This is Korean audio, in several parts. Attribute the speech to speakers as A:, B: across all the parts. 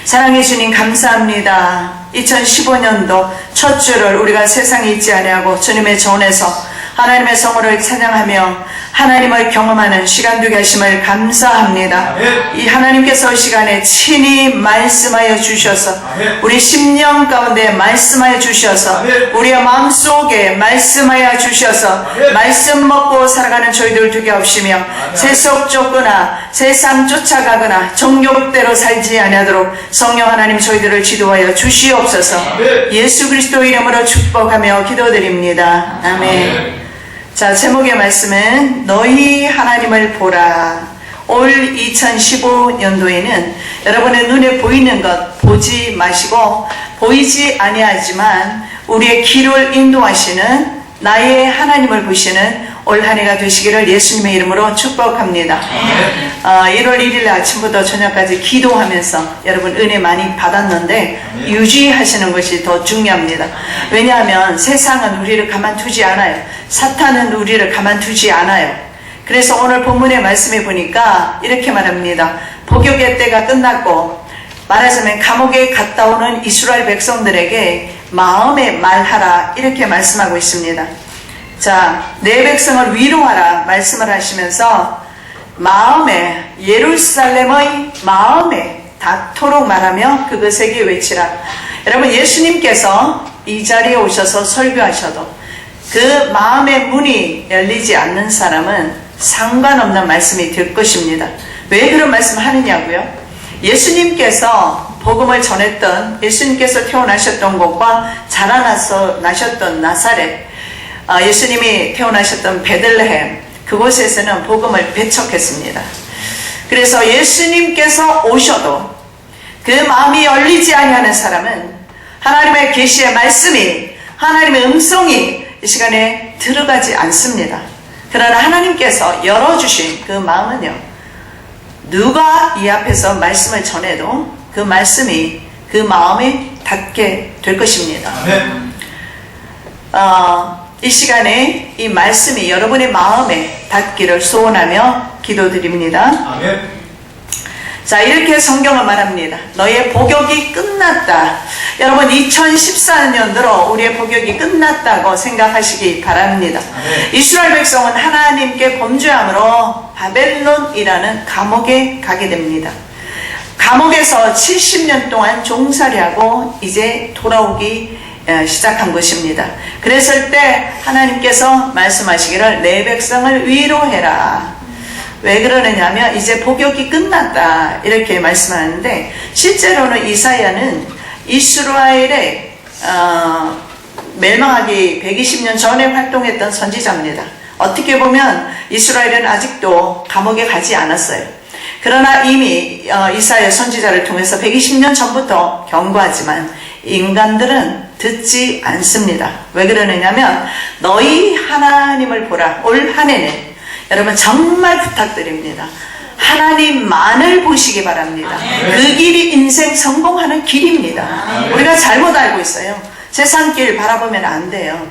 A: 사랑해 주님 감사합니다. 2015년도 첫 주를 우리가 세상에 있지 아니하고 주님의 전에서 하나님의 성호를 찬양하며 하나님을 경험하는 시간 되게 하심을 감사합니다. 이 하나님께서 이 시간에 친히 말씀하여 주셔서 우리 심령 가운데 말씀하여 주셔서 우리의 마음속에 말씀하여 주셔서 말씀 먹고 살아가는 저희들 되게 하시며 세속 쫓거나 세상 쫓아가거나 정욕대로 살지 아니하도록 성령 하나님 저희들을 지도하여 주시옵소서. 예수 그리스도 이름으로 축복하며 기도드립니다. 아멘. 자, 제목의 말씀은 너희 하나님을 보라. 올 2015년도에는 여러분의 눈에 보이는 것 보지 마시고 보이지 아니하지만 우리의 길을 인도하시는 나의 하나님을 보시는 올 한 해가 되시기를 예수님의 이름으로 축복합니다. 1월 1일 아침부터 저녁까지 기도하면서 여러분 은혜 많이 받았는데 유지하시는 것이 더 중요합니다. 왜냐하면 세상은 우리를 가만두지 않아요. 사탄은 우리를 가만두지 않아요. 그래서 오늘 본문의 말씀에 보니까 이렇게 말합니다. 복역의 때가 끝났고 말하자면 감옥에 갔다 오는 이스라엘 백성들에게 마음에 말하라 이렇게 말씀하고 있습니다. 자, 내 백성을 위로하라 말씀을 하시면서 마음에 예루살렘의 마음에 닿도록 말하며 그것에게 외치라. 여러분 예수님께서 이 자리에 오셔서 설교하셔도 그 마음의 문이 열리지 않는 사람은 상관없는 말씀이 될 것입니다. 왜 그런 말씀 하느냐고요? 예수님께서 복음을 전했던 예수님께서 태어나셨던 곳과 자라나셨던 나사렛 예수님이 태어나셨던 베들레헴 그곳에서는 복음을 배척했습니다. 그래서 예수님께서 오셔도 그 마음이 열리지 아니하는 사람은 하나님의 계시의 말씀이 하나님의 음성이 이 시간에 들어가지 않습니다. 그러나 하나님께서 열어주신 그 마음은요, 누가 이 앞에서 말씀을 전해도 그 말씀이 그 마음에 닿게 될 것입니다. 이 시간에 이 말씀이 여러분의 마음에 닿기를 소원하며 기도드립니다. 아멘. 자, 이렇게 성경은 말합니다. 너의 복역이 끝났다. 여러분 2014년도로 우리의 복역이 끝났다고 생각하시기 바랍니다. 아멘. 이스라엘 백성은 하나님께 범죄함으로 바벨론이라는 감옥에 가게 됩니다. 감옥에서 70년 동안 종살이하고 이제 돌아오기 시작한 것입니다. 그랬을 때 하나님께서 말씀하시기를 내 백성을 위로해라. 왜 그러느냐면 이제 복역이 끝났다 이렇게 말씀하는데 실제로는 이사야는 이스라엘의 멸망하기 120년 전에 활동했던 선지자입니다. 어떻게 보면 이스라엘은 아직도 감옥에 가지 않았어요. 그러나 이미 이사야 선지자를 통해서 120년 전부터 경고하지만 인간들은 듣지 않습니다. 왜 그러느냐면 너희 하나님을 보라. 올 한 해는 여러분 정말 부탁드립니다. 하나님만을 보시기 바랍니다. 그 길이 인생 성공하는 길입니다. 우리가 잘못 알고 있어요. 세상 길 바라보면 안 돼요.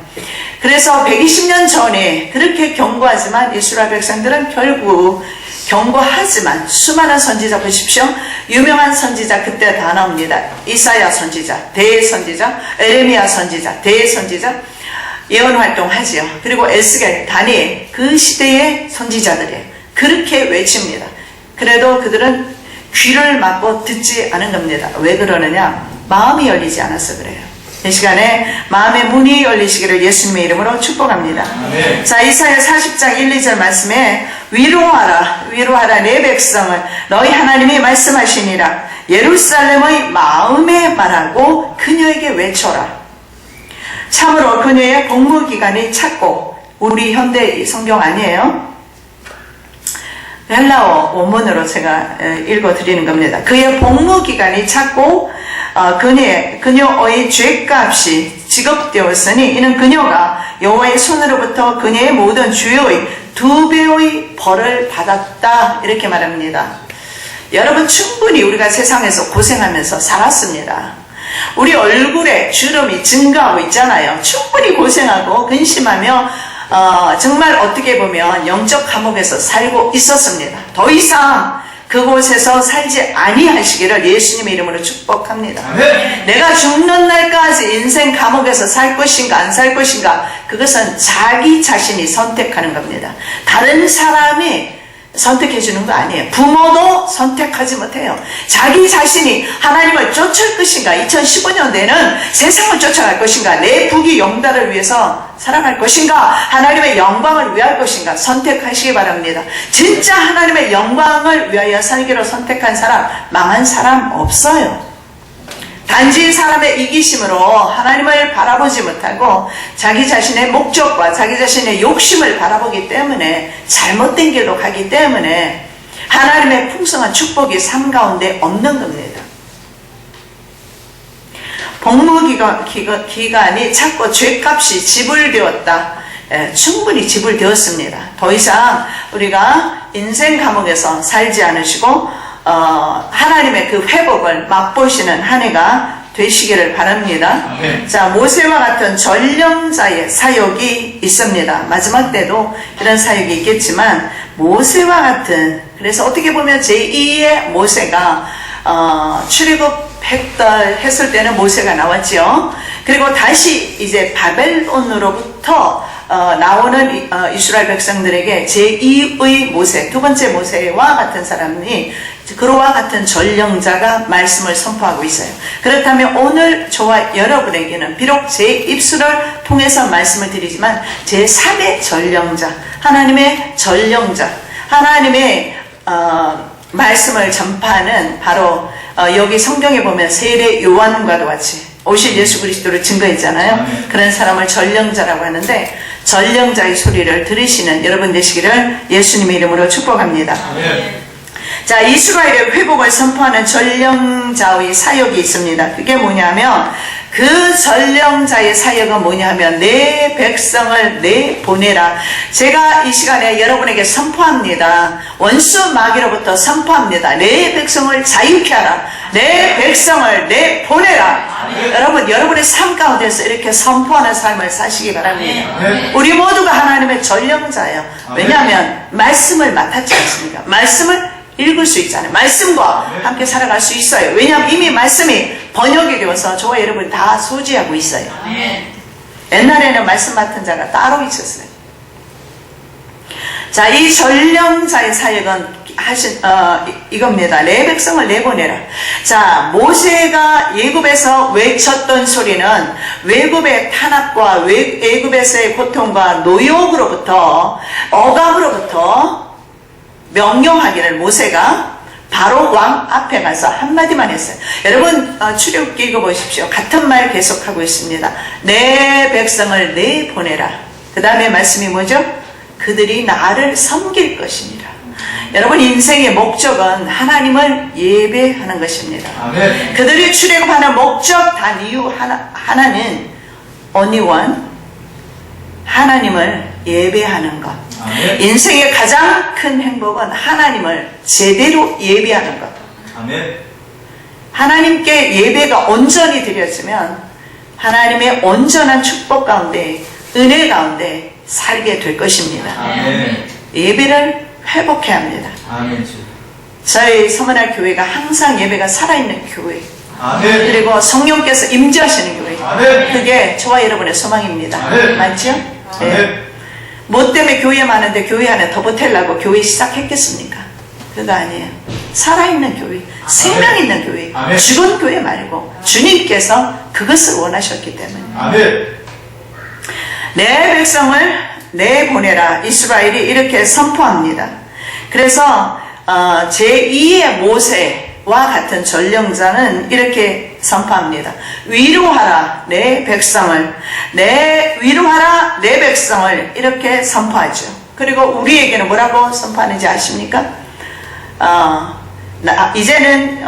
A: 그래서 120년 전에 그렇게 경고하지만 이스라엘 백성들은 결국 경고하지만 수많은 선지자 보십시오. 유명한 선지자 그때 다 나옵니다. 이사야 선지자, 대선지자, 에레미야 선지자, 대선지자 예언 활동하지요. 그리고 에스겔, 다니엘 그 시대의 선지자들이에요. 그렇게 외칩니다. 그래도 그들은 귀를 막고 듣지 않은 겁니다. 왜 그러느냐? 마음이 열리지 않아서 그래요. 이 시간에 마음의 문이 열리시기를 예수님의 이름으로 축복합니다. 아멘. 자, 이사야 40장 1, 2절 말씀에 위로하라 내 백성을 너희 하나님이 말씀하시니라. 예루살렘의 마음에 말하고 그녀에게 외쳐라. 참으로 그녀의 복무기간이 찼고 우리 현대 성경 아니에요. 헬라어 원문으로 제가 읽어드리는 겁니다. 그의 복무기간이 찼고 그녀의 죄값이 지급되었으니 이는 그녀가 여호와의 손으로부터 그녀의 모든 주요의 2배의 벌을 받았다 이렇게 말합니다. 여러분 충분히 우리가 세상에서 고생하면서 살았습니다. 우리 얼굴에 주름이 증가하고 있잖아요. 충분히 고생하고 근심하며 정말 어떻게 보면 영적 감옥에서 살고 있었습니다. 더 이상 그곳에서 살지 아니하시기를 예수님의 이름으로 축복합니다.
B: 아멘.
A: 내가 죽는 날까지 인생 감옥에서 살 것인가 안 살 것인가, 그것은 자기 자신이 선택하는 겁니다. 다른 사람이 선택해 주는 거 아니에요. 부모도 선택하지 못해요. 자기 자신이 하나님을 쫓을 것인가, 2015년대는 세상을 쫓아갈 것인가, 내 부귀 영달을 위해서 살아갈 것인가, 하나님의 영광을 위할 것인가 선택하시기 바랍니다. 진짜 하나님의 영광을 위하여 살기로 선택한 사람, 망한 사람 없어요. 단지 사람의 이기심으로 하나님을 바라보지 못하고 자기 자신의 목적과 자기 자신의 욕심을 바라보기 때문에 잘못된 길로 가기 때문에 하나님의 풍성한 축복이 삶 가운데 없는 겁니다. 복무기간이 자꾸 죄값이 지불되었다. 충분히 지불되었습니다. 더 이상 우리가 인생 감옥에서 살지 않으시고 하나님의 그 회복을 맛보시는 한 해가 되시기를 바랍니다. 자, 모세와 같은 전령자의 사역이 있습니다. 마지막 때도 이런 사역이 있겠지만 모세와 같은, 그래서 어떻게 보면 제2의 모세가 출애굽했을 때는 모세가 나왔죠. 그리고 다시 이제 바벨론으로부터 나오는 이스라엘 백성들에게 제2의 모세, 두 번째 모세와 같은 사람이, 그와 같은 전령자가 말씀을 선포하고 있어요. 그렇다면 오늘 저와 여러분에게는 비록 제 입술을 통해서 말씀을 드리지만 제3의 전령자, 하나님의 전령자, 하나님의 말씀을 전파하는 바로 여기 성경에 보면 세례 요한과도 같이 오실 예수 그리스도를 증거했잖아요. 그런 사람을 전령자라고 하는데, 전령자의 소리를 들으시는 여러분 되시기를 예수님의 이름으로 축복합니다. 자, 이스라엘의 회복을 선포하는 전령자의 사역이 있습니다. 그게 뭐냐면, 그 전령자의 사역은 뭐냐면 내 백성을 내보내라. 제가 이 시간에 여러분에게 선포합니다. 원수 마귀로부터 선포합니다. 내 백성을 자유케 하라. 내 백성을 내보내라. 여러분, 여러분의 삶 가운데서 이렇게 선포하는 삶을 사시기 바랍니다. 우리 모두가 하나님의 전령자예요. 왜냐하면 말씀을 맡았지 않습니까? 말씀을 읽을 수 있잖아요. 말씀과 함께 살아갈 수 있어요. 왜냐하면 이미 말씀이 번역이 되어서 저와 여러분 다 소지하고 있어요. 옛날에는 말씀 맡은 자가 따로 있었어요. 자, 이 전령자의 사역은 이겁니다. 내 백성을 내보내라. 자, 모세가 애굽에서 외쳤던 소리는 외굽의 탄압과 애굽에서의 고통과 노역으로부터, 억압으로부터 명령하기를 모세가 바로 왕 앞에 가서 한마디만 했어요. 여러분, 출애굽기 읽어보십시오. 같은 말 계속하고 있습니다. 내 백성을 내보내라. 그 다음에 말씀이 뭐죠? 그들이 나를 섬길 것이니라. 여러분, 인생의 목적은 하나님을 예배하는 것입니다. 아멘. 그들이 출애굽하는 목적 단 이유 하나는 only one, 하나님을 예배하는 것. 아멘. 인생의 가장 큰 행복은 하나님을 제대로 예배하는 것. 아멘. 하나님께 예배가 온전히 드려지면 하나님의 온전한 축복 가운데, 은혜 가운데 살게 될 것입니다. 아멘. 예배를 회복해야 합니다. 아멘. 저희 서문화 교회가 항상 예배가 살아있는 교회, 아멘. 그리고 성령께서 임재하시는 교회, 아멘. 그게 저와 여러분의 소망입니다. 아멘. 맞죠? 아멘. 네. 뭐 때문에 교회 많은데 교회 안에 더 보태려고 교회 시작했겠습니까? 그거 아니에요. 살아있는 교회, 생명 있는 교회, 아멘. 죽은 교회 말고 주님께서 그것을 원하셨기 때문에. 아멘. 내 백성을 내보내라. 이스라엘이 이렇게 선포합니다. 그래서 제2의 모세와 같은 전령자는 이렇게 선포합니다. 위로하라 내 백성을, 위로하라 내 백성을, 이렇게 선포하죠. 그리고 우리에게는 뭐라고 선포하는지 아십니까? 이제는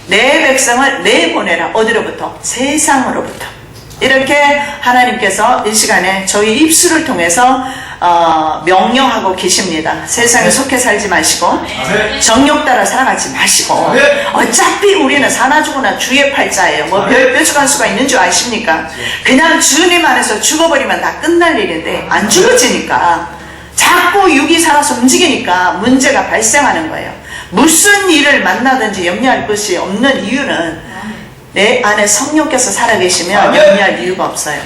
A: 내 백성을 내보내라. 어디로부터? 세상으로부터. 이렇게 하나님께서 이 시간에 저희 입술을 통해서 명령하고 계십니다. 세상에 속해 살지 마시고 정욕 따라 살아가지 마시고, 어차피 우리는 사나 죽으나 주의 팔자예요. 뭐 뾰족한 수가 있는 줄 아십니까? 그냥 주님 안에서 죽어버리면 다 끝날 일인데 안 죽어지니까 자꾸 육이 살아서 움직이니까 문제가 발생하는 거예요. 무슨 일을 만나든지 염려할 것이 없는 이유는 내 안에 성령께서 살아계시면 염려할 이유가 없어요.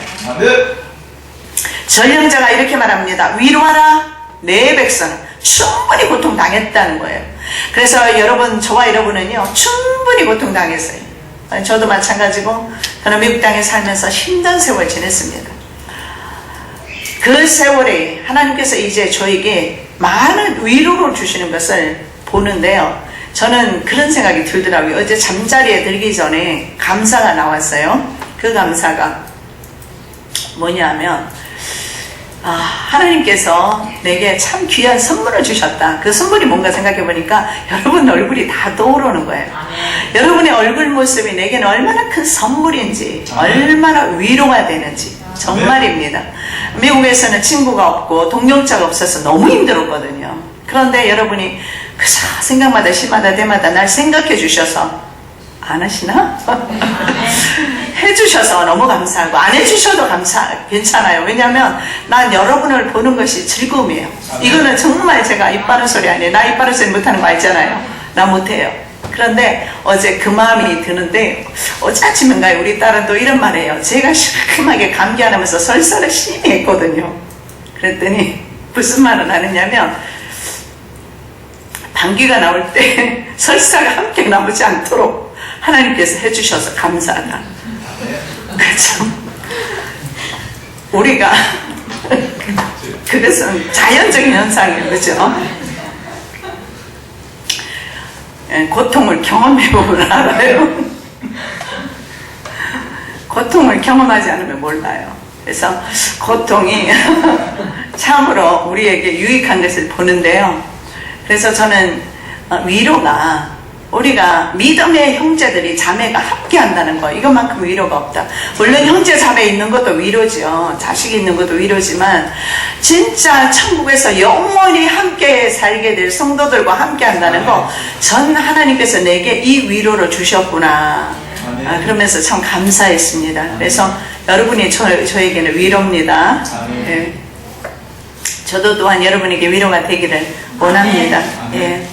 A: 전령자가 이렇게 말합니다. 위로하라 내 백성. 충분히 고통당했다는 거예요. 그래서 여러분, 저와 여러분은요 충분히 고통당했어요. 저도 마찬가지고 저는 미국 땅에 살면서 힘든 세월 지냈습니다. 그 세월에 하나님께서 이제 저에게 많은 위로를 주시는 것을 보는데요, 저는 그런 생각이 들더라고요. 어제 잠자리에 들기 전에 감사가 나왔어요. 그 감사가 뭐냐면, 하나님께서 내게 참 귀한 선물을 주셨다. 그 선물이 뭔가 생각해 보니까 여러분 얼굴이 다 떠오르는 거예요. 여러분의 얼굴 모습이 내게는 얼마나 큰 선물인지, 얼마나 위로가 되는지 정말입니다. 미국에서는 친구가 없고 동역자가 없어서 너무 힘들었거든요. 그런데 여러분이 그저 생각마다 시마다 때마다 날 생각해 주셔서, 안 하시나? 해주셔서 너무 감사하고, 안 해주셔도 괜찮아요. 왜냐하면 난 여러분을 보는 것이 즐거움이에요. 이거는 정말 제가 입 바른 소리 아니에요. 나 입 바른 소리 못하는 거 알잖아요. 나 못해요. 그런데 어제 그 마음이 드는데, 어제 아침인가요? 우리 딸은 또 이런 말이에요. 제가 심하게 감기 안 하면서 설사를 심히 했거든요. 그랬더니 무슨 말을 하느냐면, 방귀가 나올 때 설사가 함께 나오지 않도록 하나님께서 해주셔서 감사하다. 그렇죠? 우리가 그것은 자연적인 현상이에요. 그렇죠? 고통을 경험해보면 알아요. 고통을 경험하지 않으면 몰라요. 그래서 고통이 참으로 우리에게 유익한 것을 보는데요. 그래서 저는 위로가, 우리가 믿음의 형제들이 자매가 함께 한다는 거, 이것만큼 위로가 없다. 물론 형제 자매 있는 것도 위로죠. 자식 있는 것도 위로지만 진짜 천국에서 영원히 함께 살게 될 성도들과 함께 한다는 거, 전 하나님께서 내게 이 위로를 주셨구나. 그러면서 참 감사했습니다. 그래서 여러분이 저에게는 위로입니다. 네. 저도 또한 여러분에게 위로가 되기를 원합니다. 예.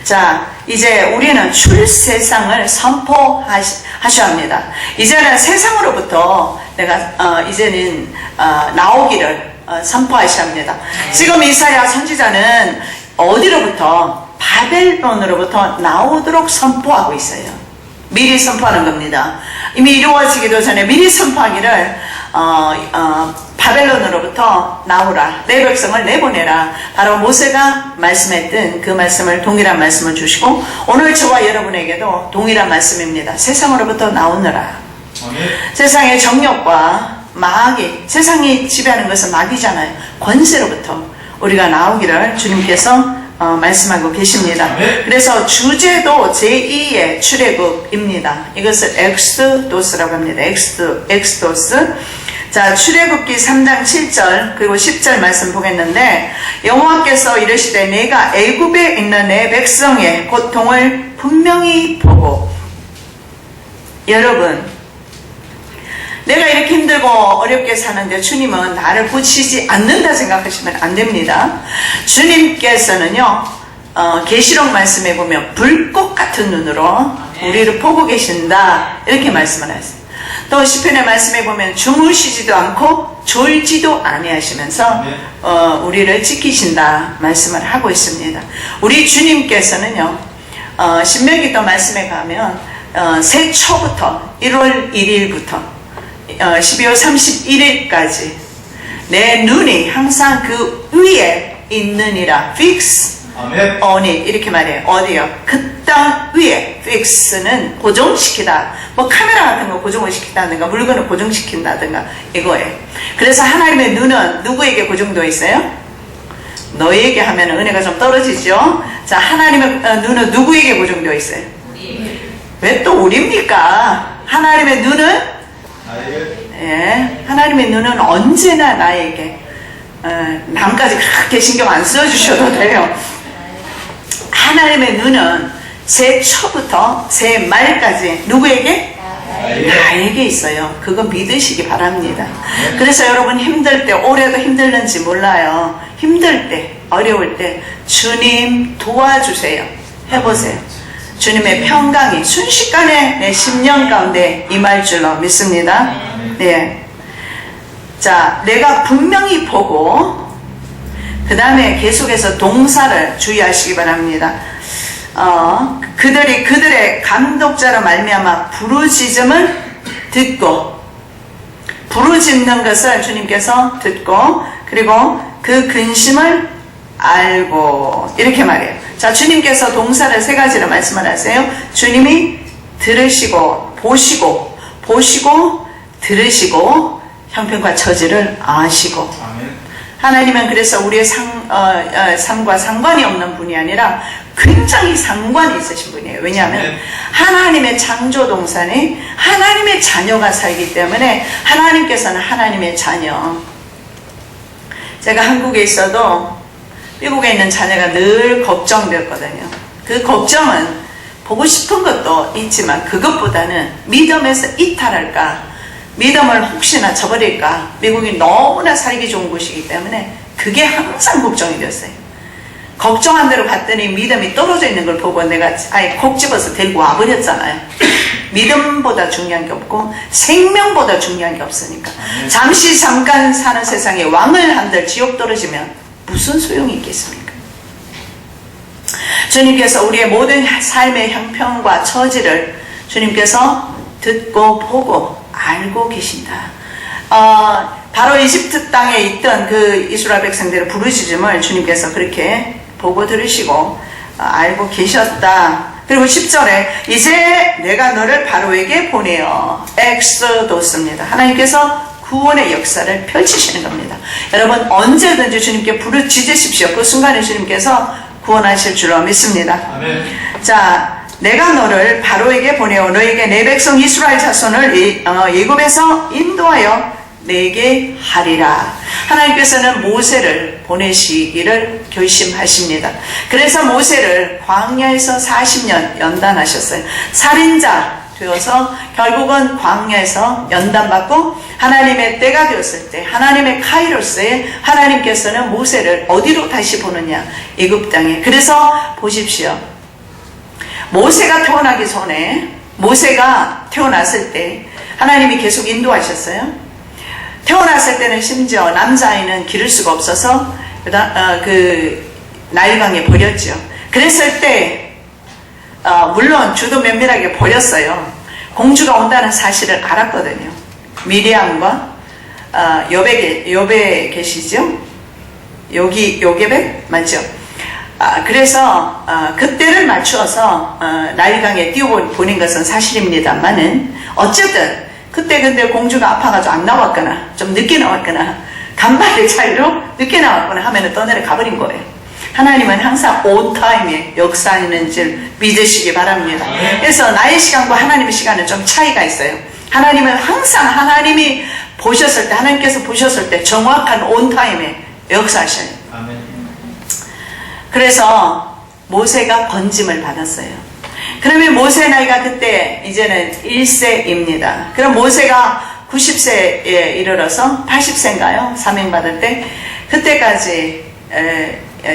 A: 자, 이제 우리는 출세상을 선포하셔야 합니다. 이제는 세상으로부터 이제는 나오기를 선포하셔야 합니다. 지금 이사야 선지자는 어디로부터? 바벨론으로부터 나오도록 선포하고 있어요. 미리 선포하는 겁니다. 이미 이루어지기도 전에 미리 선포하기를 바벨론으로부터 나오라, 내 백성을 내보내라. 바로 모세가 말씀했던 그 말씀을, 동일한 말씀을 주시고, 오늘 저와 여러분에게도 동일한 말씀입니다. 세상으로부터 나오느라. 세상의 정욕과 마귀, 세상이 지배하는 것은 마귀잖아요. 권세로부터 우리가 나오기를 주님께서 말씀하고 계십니다. 그래서 주제도 제2의 출애굽입니다. 이것을 엑스도스라고 합니다. 엑스도스. 자, 출애굽기 3장 7절 그리고 10절 말씀 보겠는데, 여호와께서 이르시되 내가 애굽에 있는 내 백성의 고통을 분명히 보고. 여러분, 내가 이렇게 힘들고 어렵게 사는데 주님은 나를 고치지 않는다 생각하시면 안 됩니다. 주님께서는요, 계시록 말씀에 보면 불꽃 같은 눈으로 우리를 보고 계신다, 이렇게 말씀을 하세요. 또 시편의 말씀에 보면 주무시지도 않고 졸지도 아니하시면서 우리를 지키신다 말씀을 하고 있습니다. 우리 주님께서는요, 신명기 또 말씀에 가면 새초부터 1월 1일부터 12월 31일까지 내 눈이 항상 그 위에 있느니라. fix on it, 이렇게 말해요. 어디요? 그 땅 위에. fix는 고정시키다, 뭐 카메라 같은 거 고정을 시킨다든가 물건을 고정시킨다든가 이거예요. 그래서 하나님의 눈은 누구에게 고정되어 있어요? 너에게 하면 은혜가 좀 떨어지죠. 자, 하나님의 눈은 누구에게 고정되어 있어요? 왜 또 우리입니까? 하나님의 눈은, 예, 하나님의 눈은 언제나 나에게, 남까지 그렇게 신경 안 써주셔도 돼요. 하나님의 눈은 새 초부터 새 말까지 누구에게? 나에게 있어요. 그거 믿으시기 바랍니다. 그래서 여러분 힘들 때, 올해도 힘들는지 몰라요. 힘들 때, 어려울 때 주님 도와주세요. 해보세요. 주님의 평강이 순식간에 내 10년 가운데 임할 줄로 믿습니다. 네. 자, 내가 분명히 보고 그 다음에 계속해서 동사를 주의하시기 바랍니다. 그들이 그들의 감독자로 말미암아 부르짖음을 듣고, 부르짖는 것을 주님께서 듣고, 그리고 그 근심을 알고, 이렇게 말해요. 자, 주님께서 동사를 세 가지로 말씀을 하세요. 주님이 들으시고, 보시고, 들으시고, 형편과 처지를 아시고. 하나님은 그래서 우리의 삶과 상관이 없는 분이 아니라 굉장히 상관이 있으신 분이에요. 왜냐하면 하나님의 창조동산에 하나님의 자녀가 살기 때문에 하나님께서는 하나님의 자녀. 제가 한국에 있어도 미국에 있는 자녀가 늘 걱정되었거든요. 그 걱정은 보고 싶은 것도 있지만 그것보다는 믿음에서 이탈할까, 믿음을 혹시나 저버릴까. 미국이 너무나 살기 좋은 곳이기 때문에 그게 항상 걱정이 됐어요. 걱정한 대로 갔더니 믿음이 떨어져 있는 걸 보고 내가 아예 콕 집어서 데리고 와버렸잖아요. 믿음보다 중요한 게 없고 생명보다 중요한 게 없으니까. 잠시 잠깐 사는 세상에 왕을 한들 지옥 떨어지면 무슨 소용이 있겠습니까? 주님께서 우리의 모든 삶의 형편과 처지를 주님께서 듣고 보고 알고 계신다. 바로 이집트 땅에 있던 그 이스라엘 백성들의 부르짖음을 주님께서 그렇게 보고 들으시고 알고 계셨다. 그리고 10절에 이제 내가 너를 바로에게 보내어. 엑소도스입니다. 하나님께서 구원의 역사를 펼치시는 겁니다. 여러분 언제든지 주님께 부르짖으십시오. 그 순간에 주님께서 구원하실 줄로 믿습니다. 아멘. 자, 내가 너를 바로에게 보내어 너에게 내 백성 이스라엘 자손을 애굽에서 인도하여 내게 하리라. 하나님께서는 모세를 보내시기를 결심하십니다. 그래서 모세를 광야에서 40년 연단하셨어요. 살인자 되어서 결국은 광야에서 연단받고 하나님의 때가 되었을 때 하나님의 카이로스에 하나님께서는 모세를 어디로 다시 보느냐? 애굽 땅에. 그래서 보십시오. 모세가 태어나기 전에, 모세가 태어났을 때 하나님이 계속 인도하셨어요. 태어났을 때는 심지어 남자아이는 기를 수가 없어서 그 나일강에 버렸죠. 그랬을 때 물론 주도 면밀하게 버렸어요. 공주가 온다는 사실을 알았거든요. 미리암과 여베 계시죠? 요게벳 맞죠? 그래서 그때를 맞추어서 나일강에 띄워보낸 것은 사실입니다만은 어쨌든 그때 근데 공주가 아파가지고 안 나왔거나 좀 늦게 나왔거나 간발의 차이로 늦게 나왔거나 하면 떠내려 가버린 거예요. 하나님은 항상 on time에 역사하는 줄 믿으시기 바랍니다. 그래서 나의 시간과 하나님의 시간은 좀 차이가 있어요. 하나님은 항상 하나님이 보셨을 때, 하나님께서 보셨을 때 정확한 on time에 역사하셔요. 그래서 모세가 건짐을 받았어요. 그러면 모세 나이가 그때 이제는 1세입니다. 그럼 모세가 90세에 이르러서 80세인가요? 사명받을 때 그때까지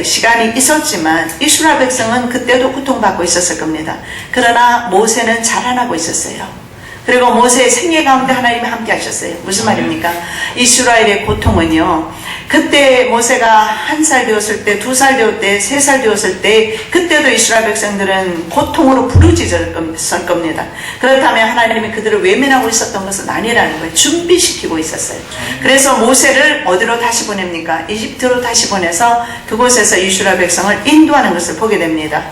A: 시간이 있었지만 이스라엘 백성은 그때도 고통받고 있었을 겁니다. 그러나 모세는 자라나고 있었어요. 그리고 모세의 생애 가운데 하나님이 함께 하셨어요. 무슨 말입니까? 이스라엘의 고통은요, 그때 모세가 1살 되었을 때, 2살 되었을 때, 3살 되었을 때 그때도 이스라엘 백성들은 고통으로 부르짖었을 겁니다. 그렇다면 하나님이 그들을 외면하고 있었던 것은 아니라는 거예요. 준비시키고 있었어요. 그래서 모세를 어디로 다시 보냅니까? 이집트로 다시 보내서 그곳에서 이스라엘 백성을 인도하는 것을 보게 됩니다.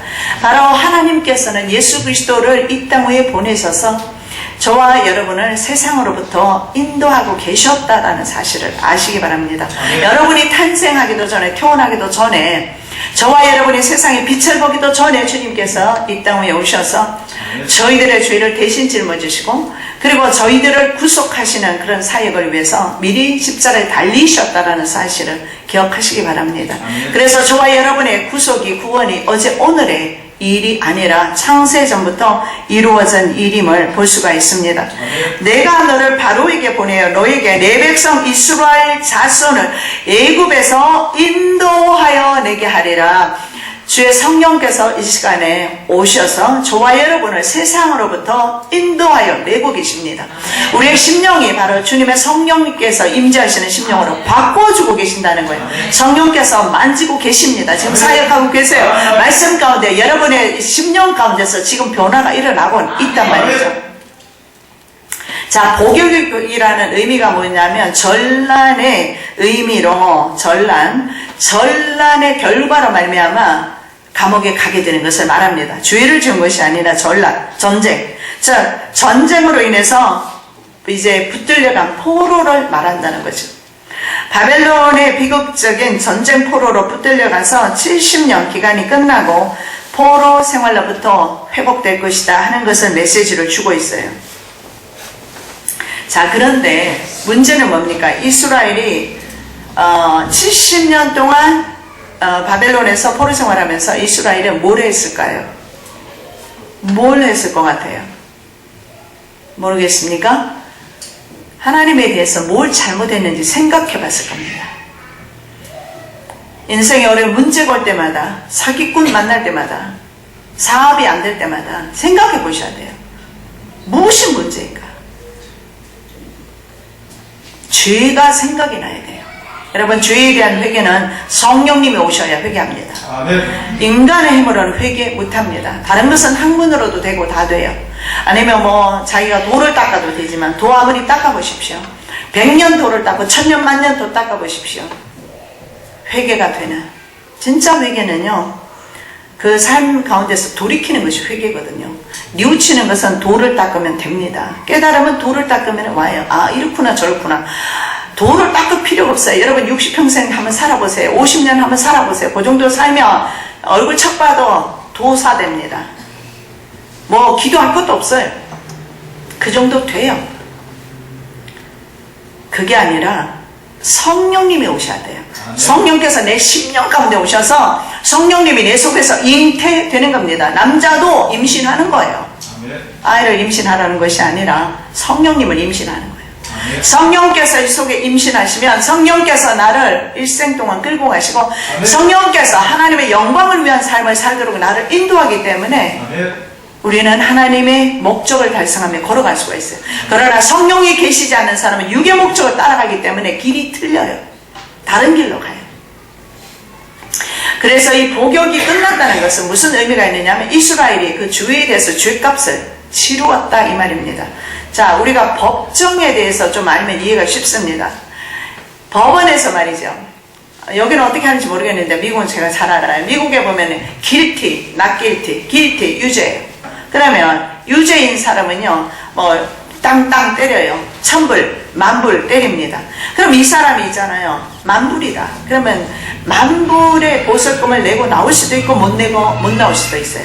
A: 바로 하나님께서는 예수 그리스도를 이 땅 위에 보내셔서 저와 여러분을 세상으로부터 인도하고 계셨다라는 사실을 아시기 바랍니다. 여러분이 탄생하기도 전에, 태어나기도 전에, 저와 여러분이 세상의 빛을 보기도 전에 주님께서 이 땅 위에 오셔서 저희들의 죄를 대신 짊어지시고 그리고 저희들을 구속하시는 그런 사역을 위해서 미리 십자가에 달리셨다라는 사실을 기억하시기 바랍니다. 그래서 저와 여러분의 구속이, 구원이 어제 오늘의 일이 아니라 창세전부터 이루어진 일임을 볼 수가 있습니다. 내가 너를 바로에게 보내어 너에게 내 백성 이스라엘 자손을 애굽에서 인도하여 내게 하리라. 주의 성령께서 이 시간에 오셔서 저와 여러분을 세상으로부터 인도하여 내고 계십니다. 우리의 심령이 바로 주님의 성령님께서 임재하시는 심령으로 바꿔주고 계신다는 거예요. 성령께서 만지고 계십니다. 지금 사역하고 계세요. 말씀 가운데 여러분의 심령 가운데서 지금 변화가 일어나고 있단 말이죠. 자, 복역이라는 의미가 뭐냐면 전란의 의미로 전란의 결과로 말미암아 감옥에 가게 되는 것을 말합니다. 죄를 지은 것이 아니라 전쟁. 즉 전쟁으로 인해서 이제 붙들려간 포로를 말한다는 거죠. 바벨론의 비극적인 전쟁 포로로 붙들려가서 70년 기간이 끝나고 포로 생활로부터 회복될 것이다 하는 것을 메시지를 주고 있어요. 자, 그런데 문제는 뭡니까? 이스라엘이 70년 동안 바벨론에서 포로 생활하면서 이스라엘은 뭘 했을까요? 뭘 했을 것 같아요? 모르겠습니까? 하나님에 대해서 뭘 잘못했는지 생각해 봤을 겁니다. 인생에 어려운 문제가 올 때마다, 사기꾼 만날 때마다, 사업이 안 될 때마다 생각해 보셔야 돼요. 무엇이 문제인가? 죄가 생각이 나야 돼요. 여러분, 죄에 대한 회개는 성령님이 오셔야 회개합니다. 아멘. 인간의 힘으로는 회개 못합니다. 다른 것은 학문으로도 되고 다 돼요. 아니면 자기가 돌을 닦아도 되지만 도 아무리 닦아보십시오. 100년 돌을 닦고 1000년 만년 도 닦아보십시오. 회개가 되나? 진짜 회개는요, 그 삶 가운데서 돌이키는 것이 회개거든요. 뉘우치는 것은 돌을 닦으면 됩니다. 깨달으면 돌을 닦으면 와요. 아, 이렇구나 저렇구나. 돌을 닦을 필요가 없어요. 여러분 60평생 한번 살아보세요. 50년 한번 살아보세요. 그 정도 살면 얼굴 척 봐도 도사 됩니다. 기도할 것도 없어요. 그 정도 돼요. 그게 아니라 성령님이 오셔야 돼요. 성령께서 내 심령 가운데 오셔서 성령님이 내 속에서 잉태되는 겁니다. 남자도 임신하는 거예요. 아이를 임신하라는 것이 아니라 성령님을 임신하는 거예요. 성령께서 이 속에 임신하시면 성령께서 나를 일생 동안 끌고 가시고 성령께서 하나님의 영광을 위한 삶을 살도록 나를 인도하기 때문에 우리는 하나님의 목적을 달성하며 걸어갈 수가 있어요. 그러나 성령이 계시지 않는 사람은 육의 목적을 따라가기 때문에 길이 틀려요. 다른 길로 가요. 그래서 이 복역이 끝났다는 것은 무슨 의미가 있느냐면 이스라엘이 그 주에 대해서 죄값을 치루었다 이 말입니다. 자, 우리가 법정에 대해서 좀 알면 이해가 쉽습니다. 법원에서 말이죠. 여기는 어떻게 하는지 모르겠는데 미국은 제가 잘 알아요. 미국에 보면 guilty, not guilty, guilty, 유죄예요. 그러면 유죄인 사람은요, 땅땅 때려요. 1000불, 10,000불 때립니다. 그럼 이 사람이 있잖아요. 10,000불이다. 그러면 10,000불의 보석금을 내고 나올 수도 있고 못 나올 수도 있어요.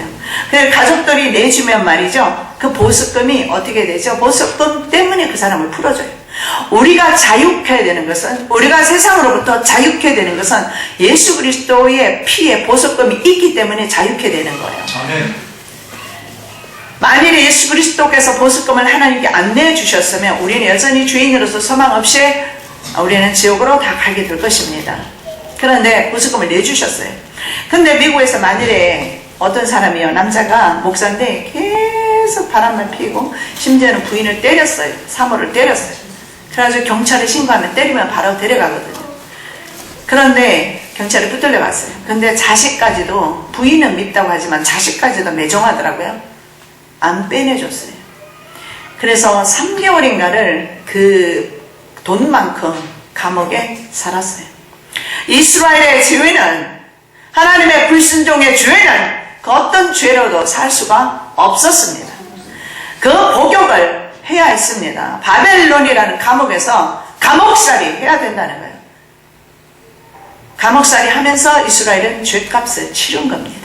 A: 그래서 가족들이 내주면 말이죠. 그 보석금이 어떻게 되죠? 보석금 때문에 그 사람을 풀어줘요. 우리가 자유해야 되는 것은, 우리가 세상으로부터 자유해야 되는 것은 예수 그리스도의 피에 보석금이 있기 때문에 자유해야 되는 거예요. 아멘. 만일에 예수 그리스도께서 보석금을 하나님께 안 내주셨으면 우리는 여전히 죄인으로서 소망 없이 우리는 지옥으로 다 가게 될 것입니다. 그런데 보석금을 내주셨어요. 근데 미국에서 만일에 어떤 사람이요, 남자가 목사인데 계속 바람만 피고 심지어는 부인을 때렸어요. 사모를 때렸어요. 그래가지고 경찰에 신고하면 때리면 바로 데려가거든요. 그런데 경찰에 붙들려 갔어요. 근데 자식까지도, 부인은 밉다고 하지만 자식까지도 매정하더라고요. 안 빼내줬어요. 그래서 3개월인가를 그 돈만큼 감옥에 살았어요. 이스라엘의 죄는, 하나님의 불순종의 죄는 그 어떤 죄로도 살 수가 없었습니다. 그 복역을 해야 했습니다. 바벨론이라는 감옥에서 감옥살이 해야 된다는 거예요. 감옥살이 하면서 이스라엘은 죄값을 치른 겁니다.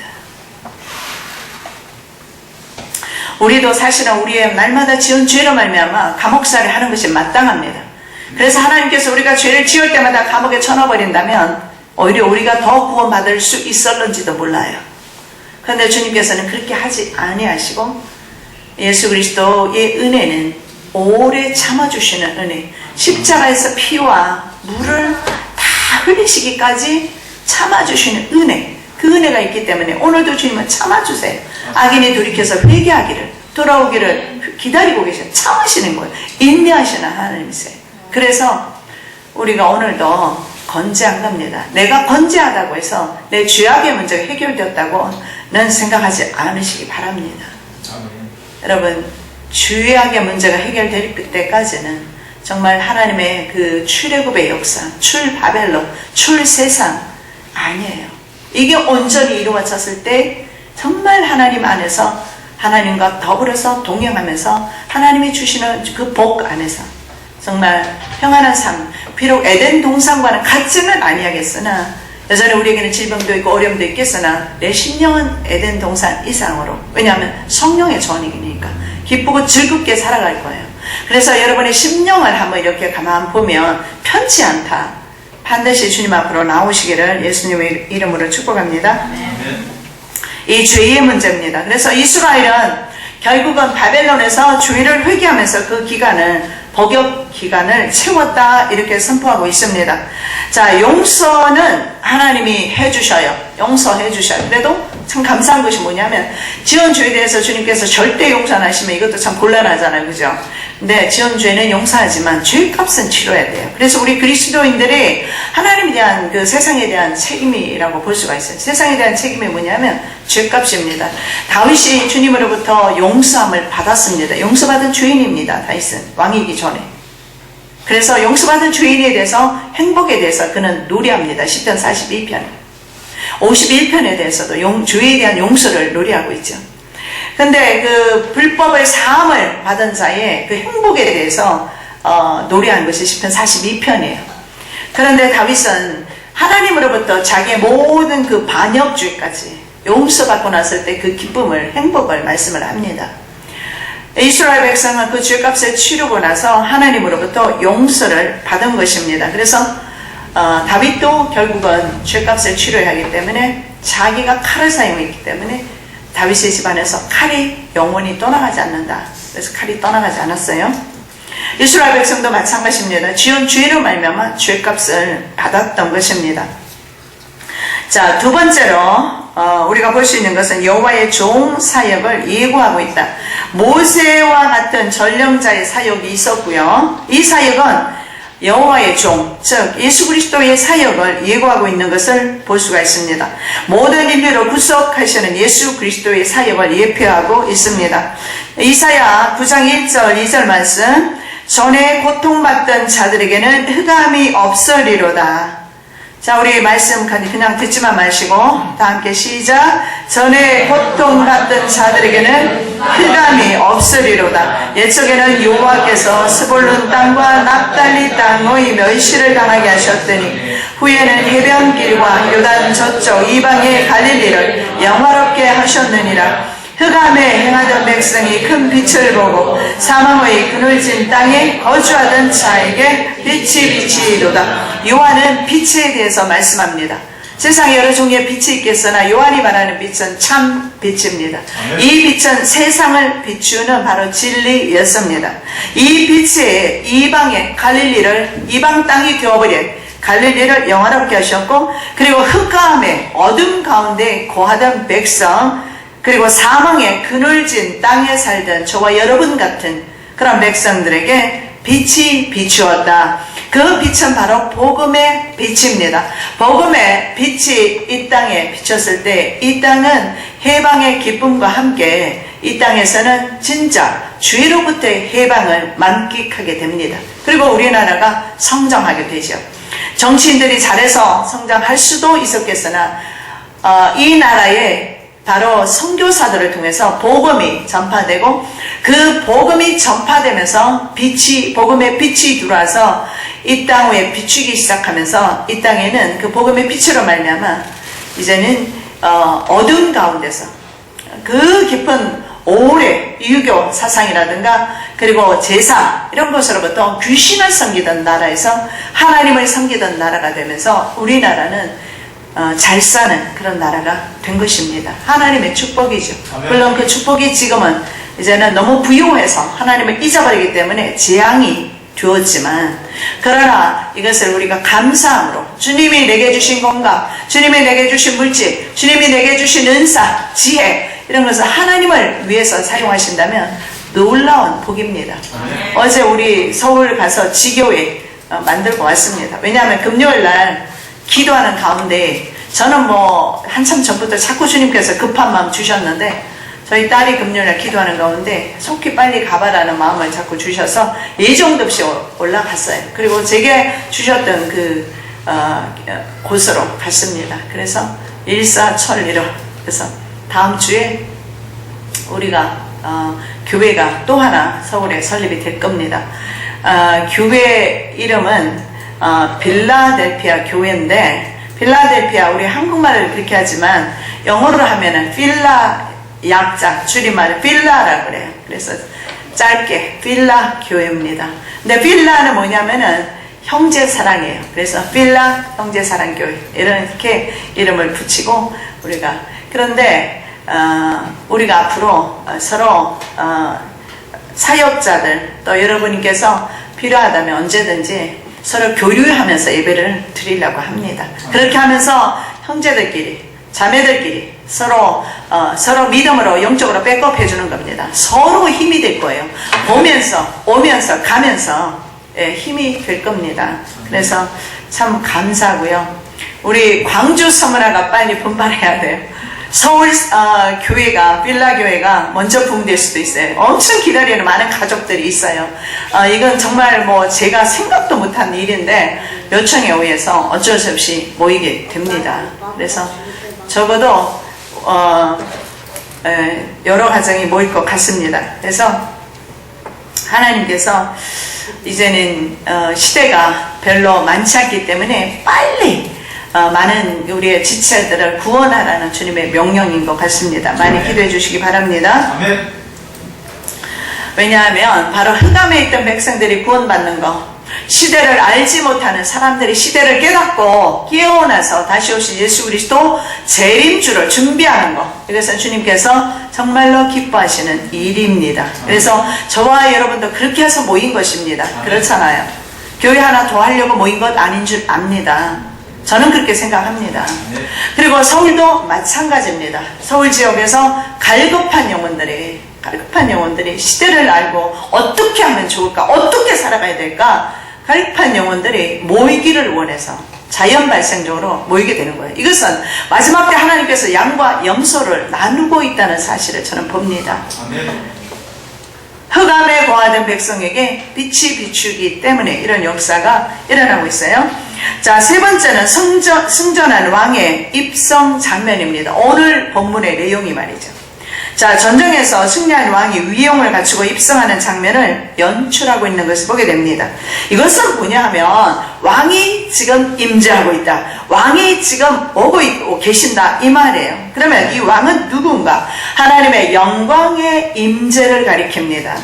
A: 우리도 사실은 우리의 날마다 지은 죄로 말미암아 감옥살이 하는 것이 마땅합니다. 그래서 하나님께서 우리가 죄를 지을 때마다 감옥에 쳐넣어버린다면 오히려 우리가 더 구원받을 수 있었는지도 몰라요. 그런데 주님께서는 그렇게 하지 아니하시고 예수 그리스도의 은혜는 오래 참아주시는 은혜, 십자가에서 피와 물을 다 흘리시기까지 참아주시는 은혜, 그 은혜가 있기 때문에 오늘도 주님은 참아주세요. 악인이 돌이켜서 회개하기를, 돌아오기를 기다리고 계셔요. 참으시는 거예요. 인내하시는 하나님이세요. 그래서 우리가 오늘도 건재한 겁니다. 내가 건재하다고 해서 내 죄악의 문제가 해결되었다고는 생각하지 않으시기 바랍니다. 여러분, 죄악의 문제가 해결될 때까지는 정말 하나님의 그 출애굽의 역사, 출바벨론, 출세상 아니에요. 이게 온전히 이루어졌을 때 정말 하나님 안에서 하나님과 더불어서 동행하면서 하나님이 주시는 그 복 안에서 정말 평안한 삶, 비록 에덴 동산과는 같지는 아니하겠으나 여전히 우리에게는 질병도 있고 어려움도 있겠으나 내 심령은 에덴 동산 이상으로, 왜냐하면 성령의 전이니까 기쁘고 즐겁게 살아갈 거예요. 그래서 여러분의 심령을 한번 이렇게 가만 보면 편치 않다. 반드시 주님 앞으로 나오시기를 예수님의 이름으로 축복합니다. 이 죄의 문제입니다. 그래서 이스라엘은 결국은 바벨론에서 죄를 회개하면서 그 기간을 복역 기간을 채웠다 이렇게 선포하고 있습니다. 자, 용서는 하나님이 해주셔요. 용서해 주셔요. 그래도 참 감사한 것이 뭐냐면 지은 죄에 대해서 주님께서 절대 용서 안 하시면 이것도 참 곤란하잖아요. 그죠? 근데 지은 죄는 용서하지만 죄값은 치러야 돼요. 그래서 우리 그리스도인들이 하나님에 대한 그 세상에 대한 책임이라고 볼 수가 있어요. 세상에 대한 책임이 뭐냐면 죄값입니다. 다윗이 주님으로부터 용서함을 받았습니다. 용서받은 죄인입니다. 다윗은 왕이기 전에. 그래서 용서받은 죄인에 대해서 행복에 대해서 그는 노래합니다. 시편 42편 51편에 대해서도 죄에 대한 용서를 노래하고 있죠. 근데 그 불법의 사함을 받은 자의 그 행복에 대해서 노래한 것이 시편 42편이에요. 그런데 다윗은 하나님으로부터 자기의 모든 그 반역죄까지 용서받고 났을 때 그 기쁨을, 행복을 말씀을 합니다. 이스라엘 백성은 그 죄값을 치르고 나서 하나님으로부터 용서를 받은 것입니다. 그래서 다윗도 결국은 죄값을 치러야 하기 때문에 자기가 칼을 사용했기 때문에 다윗의 집안에서 칼이 영원히 떠나가지 않는다. 그래서 칼이 떠나가지 않았어요. 이스라엘 백성도 마찬가지입니다. 지은 죄로 말미암아 죄값을 받았던 것입니다. 자, 두 번째로 우리가 볼 수 있는 것은 여호와의 종 사역을 예고하고 있다. 모세와 같은 전령자의 사역이 있었고요. 이 사역은 여호와의 종, 즉 예수 그리스도의 사역을 예고하고 있는 것을 볼 수가 있습니다. 모든 인류를 구속하시는 예수 그리스도의 사역을 예표하고 있습니다. 이사야 9장 1절 2절 말씀, 전에 고통받던 자들에게는 흑암이 없으리로다. 자, 우리 말씀 그냥 듣지만 마시고 다 함께 시작. 전에 고통받던 자들에게는 흑암이 없으리로다. 옛적에는 여호와께서 스불룬 땅과 납달리 땅의 멸시를 당하게 하셨더니 후에는 해변길과 요단 저쪽 이방의 갈릴리를 영화롭게 하셨느니라. 흑암에 행하던 백성이 큰 빛을 보고 사망의 그늘진 땅에 거주하던 자에게 빛이 비치리로다. 요한은 빛에 대해서 말씀합니다. 세상에 여러 종류의 빛이 있겠으나 요한이 말하는 빛은 참 빛입니다. 이 빛은 세상을 비추는 바로 진리였습니다. 이 빛이 이방의 갈릴리를, 이방 땅이 되어버린 갈릴리를 영화롭게 하셨고, 그리고 흑암의 어둠 가운데 거하던 백성, 그리고 사망의 그늘진 땅에 살던 저와 여러분 같은 그런 백성들에게 빛이 비추었다. 그 빛은 바로 복음의 빛입니다. 복음의 빛이 이 땅에 비쳤을 때 이 땅은 해방의 기쁨과 함께 이 땅에서는 진짜 죄로부터의 해방을 만끽하게 됩니다. 그리고 우리나라가 성장하게 되죠. 정치인들이 잘해서 성장할 수도 있었겠으나 이 나라에 바로 선교사들을 통해서 복음이 전파되고 그 복음이 전파되면서 복음의 빛이 들어와서 이 땅에 비추기 시작하면서 이 땅에는 그 복음의 빛으로 말미암아 이제는 어두운 가운데서 그 깊은 오래 유교 사상이라든가 그리고 제사 이런 것으로부터 귀신을 섬기던 나라에서 하나님을 섬기던 나라가 되면서 우리나라는 잘 사는 그런 나라가 된 것입니다. 하나님의 축복이죠. 물론 그 축복이 지금은 이제는 너무 부유해서 하나님을 잊어버리기 때문에 재앙이 주었지만 그러나 이것을 우리가 감사함으로 주님이 내게 주신 건강, 주님이 내게 주신 물질, 주님이 내게 주신 은사, 지혜 이런 것을 하나님을 위해서 사용하신다면 놀라운 복입니다. 어제 우리 서울 가서 지교회 만들고 왔습니다. 왜냐하면 금요일날 기도하는 가운데 저는 뭐 한참 전부터 자꾸 주님께서 급한 마음 주셨는데 저희 딸이 금요일날 기도하는 가운데 속히 빨리 가봐라는 마음을 자꾸 주셔서 예정도 없이 올라갔어요. 그리고 제게 주셨던 그 곳으로 갔습니다. 그래서 일사천리로 그래서 다음 주에 우리가 교회가 또 하나 서울에 설립이 될 겁니다. 교회 이름은 빌라델피아 교회인데 빌라델피아 우리 한국말을 그렇게 하지만 영어로 하면은 필라 약자 줄임말 필라라고 그래요. 그래서 짧게 필라 교회입니다. 근데 필라는 뭐냐면은 형제 사랑이에요. 그래서 필라 형제 사랑 교회 이렇게 이름을 붙이고 우리가 그런데 우리가 앞으로 서로 사역자들 또 여러분께서 필요하다면 언제든지 서로 교류하면서 예배를 드리려고 합니다. 그렇게 하면서 형제들끼리 자매들끼리 서로 믿음으로 영적으로 백업해 주는 겁니다. 서로 힘이 될 거예요. 오면서 가면서 힘이 될 겁니다. 그래서 참 감사하고요. 우리 광주 서문화가 빨리 분발해야 돼요. 서울 교회가 빌라 교회가 먼저 붕될 수도 있어요. 엄청 기다리는 많은 가족들이 있어요. 이건 정말 뭐 제가 생각도 못한 일인데 요청에 의해서 어쩔 수 없이 모이게 됩니다. 그래서 적어도 여러 가정이 모일 것 같습니다. 그래서 하나님께서 이제는 시대가 별로 많지 않기 때문에 빨리 많은 우리의 지체들을 구원하라는 주님의 명령인 것 같습니다. 많이 기도해 주시기 바랍니다. 아멘. 왜냐하면 바로 흑암에 있던 백성들이 구원받는 것, 시대를 알지 못하는 사람들이 시대를 깨닫고 깨어나서 다시 오신 예수 그리스도 재림주를 준비하는 것, 이것은 주님께서 정말로 기뻐하시는 일입니다. 그래서 저와 여러분도 그렇게 해서 모인 것입니다. 그렇잖아요. 교회 하나 더 하려고 모인 것 아닌 줄 압니다. 저는 그렇게 생각합니다. 그리고 서울도 마찬가지입니다. 서울 지역에서 갈급한 영혼들이 시대를 알고 어떻게 하면 좋을까, 어떻게 살아가야 될까, 갈급한 영혼들이 모이기를 원해서 자연 발생적으로 모이게 되는 거예요. 이것은 마지막 때 하나님께서 양과 염소를 나누고 있다는 사실을 저는 봅니다. 흑암에 거하던 백성에게 빛이 비추기 때문에 이런 역사가 일어나고 있어요. 자, 세 번째는 승전한 왕의 입성 장면입니다. 오늘 본문의 내용이 말이죠. 자, 전쟁에서 승리한 왕이 위용을 갖추고 입성하는 장면을 연출하고 있는 것을 보게 됩니다. 이것은 뭐냐 하면 왕이 지금 임재하고 있다, 왕이 지금 오고 계신다, 이 말이에요. 그러면 이 왕은 누군가? 하나님의 영광의 임재를 가리킵니다.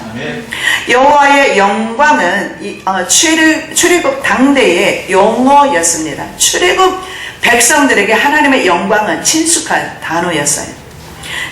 A: 여호와의 영광은 출애굽 당대의 용어였습니다. 출애굽 백성들에게 하나님의 영광은 친숙한 단어였어요.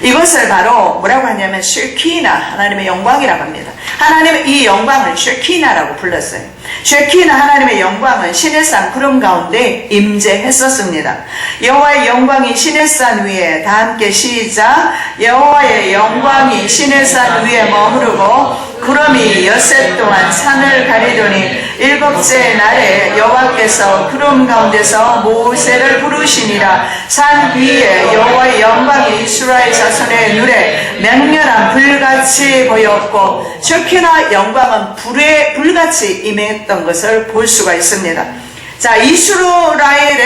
A: 이것을 바로 뭐라고 하냐면 쉐키나, 하나님의 영광이라고 합니다. 하나님의 이 영광을 쉐키나라고 불렀어요. 쉐키나, 하나님의 영광은 시내산 구름 가운데 임재했었습니다. 여호와의 영광이 시내산 위에, 다 함께 시작. 여호와의 영광이 시내산 위에 머무르고 구름이 엿새 동안 산을 가리더니 일곱째 날에 여호와께서 구름 가운데서 모세를 부르시니라. 산 위에 여호와의 영광이 이스라엘 자손의 눈에 맹렬한 불같이 보였고, 쉐키나 영광은 불같이 임했던 것을 볼 수가 있습니다. 자, 이스라엘이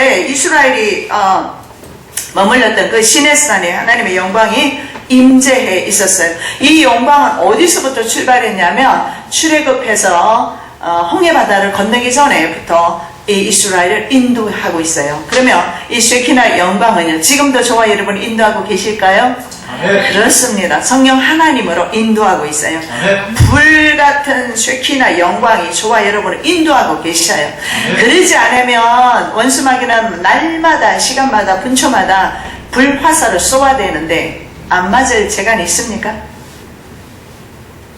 A: 머물렀던 그 시내산에 하나님의 영광이 임재해 있었어요. 이 영광은 어디서부터 출발했냐면 출애굽해서 홍해바다를 건너기 전에부터 이 이스라엘을 인도하고 있어요. 그러면 이 쉐키나 영광은요, 지금도 저와 여러분 인도하고 계실까요? 네. 그렇습니다. 성령 하나님으로 인도하고 있어요. 네. 불같은 쉐키나 영광이 저와 여러분을 인도하고 계셔요. 네. 그러지 않으면 원수마귀는 날마다 시간마다 분초마다 불화살을 쏘아대는데 안 맞을 재간이 있습니까?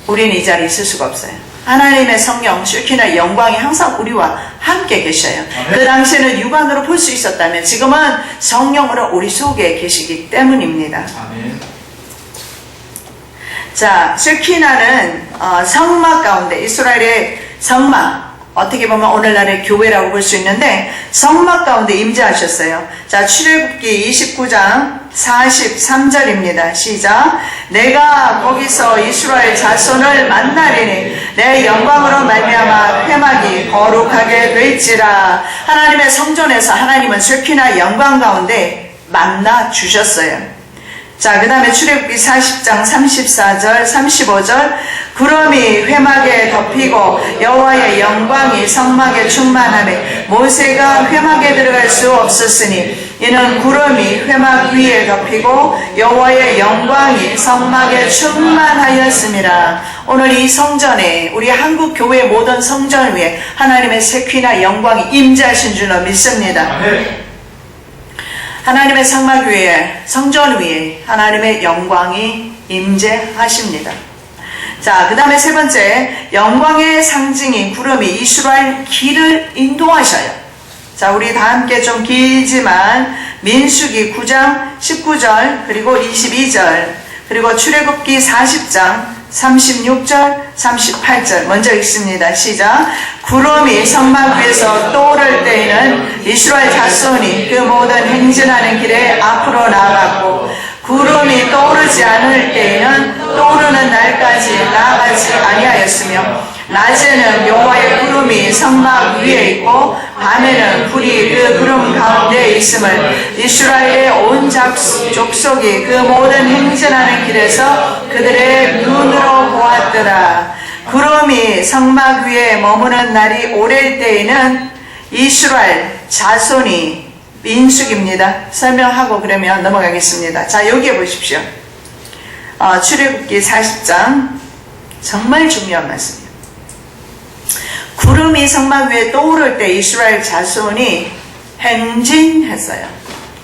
A: 우리는 이 자리에 있을 수가 없어요. 하나님의 성령, 쉐키나 영광이 항상 우리와 함께 계셔요. 그 당시에는 육안으로 볼 수 있었다면 지금은 성령으로 우리 속에 계시기 때문입니다. 자, 쉐키나는 성막 가운데, 이스라엘의 성막, 어떻게 보면 오늘날의 교회라고 볼 수 있는데 성막 가운데 임재하셨어요. 자, 출애굽기 29장 43절입니다. 시작. 내가 거기서 이스라엘 자손을 만나리니 내 영광으로 말미암아 회막이 거룩하게 될지라. 하나님의 성전에서 하나님은 쉐키나 영광 가운데 만나 주셨어요. 자, 그 다음에 출애굽기 40장 34절 35절 구름이 회막에 덮이고 여호와의 영광이 성막에 충만하매 모세가 회막에 들어갈 수 없었으니 이는 구름이 회막 위에 덮이고 여호와의 영광이 성막에 충만하였습니다. 오늘 이 성전에 우리 한국 교회 모든 성전 위에 하나님의 쉐키나 영광이 임재하신 줄로 믿습니다. 하나님의 성막 위에, 성전 위에 하나님의 영광이 임재하십니다. 자, 그 다음에 세 번째, 영광의 상징인 구름이 이스라엘 길을 인도하셔요. 자, 우리 다 함께 좀 길지만 민수기 9장 19절 그리고 22절 그리고 출애굽기 40장 36절 38절 먼저 읽습니다. 시작. 구름이 성막 위에서 떠오를 때에는 이스라엘 자손이 그 모든 행진하는 길에 앞으로 나아갔고 구름이 떠오르지 않을 때에는 떠오르는 날까지 나아가지 아니하였으며 낮에는 여호와의 구름이 성막 위에 있고 밤에는 불이 그 구름 가운데 있음을 이스라엘의 온 족속이 그 모든 행진하는 길에서 그들의 눈으로 보았더라. 구름이 성막 위에 머무는 날이 오랠 때에는 이스라엘 자손이 민수기입니다. 설명하고 그러면 넘어가겠습니다. 자, 여기에 보십시오. 출애굽기 40장 정말 중요한 말씀이에요. 구름이 성막 위에 떠오를 때 이스라엘 자손이 행진했어요.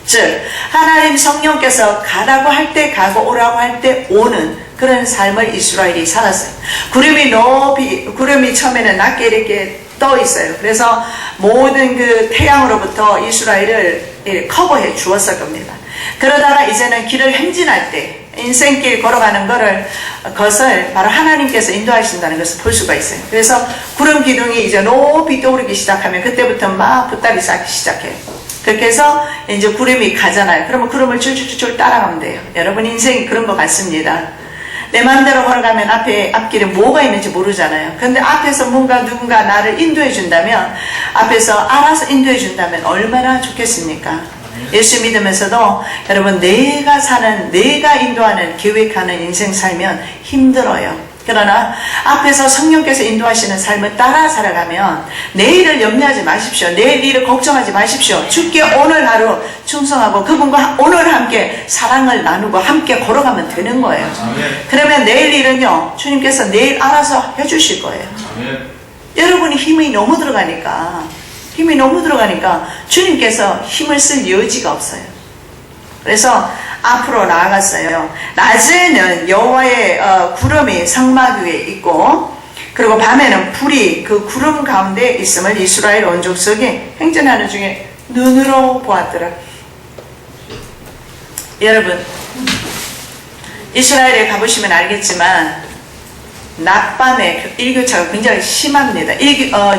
A: 즉 하나님 성령께서 가라고 할 때 가고 오라고 할 때 오는 그런 삶을 이스라엘이 살았어요. 구름이 처음에는 낮게 이렇게 떠 있어요. 그래서 모든 그 태양으로부터 이스라엘을 커버해 주었을 겁니다. 그러다가 이제는 길을 행진할 때 인생길 걸어가는 것을 바로 하나님께서 인도하신다는 것을 볼 수가 있어요. 그래서 구름 기둥이 이제 높이 떠오르기 시작하면 그때부터 막 붙다기 시작해요. 그렇게 해서 이제 구름이 가잖아요. 그러면 구름을 줄줄줄 따라가면 돼요. 여러분 인생이 그런 것 같습니다. 내 마음대로 걸어가면 앞길에 뭐가 있는지 모르잖아요. 그런데 앞에서 누군가 나를 인도해 준다면, 앞에서 알아서 인도해 준다면 얼마나 좋겠습니까? 예수 믿으면서도 여러분 내가 인도하는 계획하는 인생 살면 힘들어요. 그러나 앞에서 성령께서 인도하시는 삶을 따라 살아가면 내일을 염려하지 마십시오. 내일 일을 걱정하지 마십시오. 주께 오늘 하루 충성하고 그분과 오늘 함께 사랑을 나누고 함께 걸어가면 되는 거예요. 그러면 내일 일은요, 주님께서 내일 알아서 해주실 거예요. 여러분이 힘이 너무 들어가니까 주님께서 힘을 쓸 여지가 없어요. 그래서 앞으로 나아갔어요. 낮에는 여호와의 구름이 성막 위에 있고, 그리고 밤에는 불이 그 구름 가운데 있음을 이스라엘 온 족속이 행진하는 중에 눈으로 보았더라. 여러분, 이스라엘에 가보시면 알겠지만 낮밤에 일교차가 굉장히 심합니다.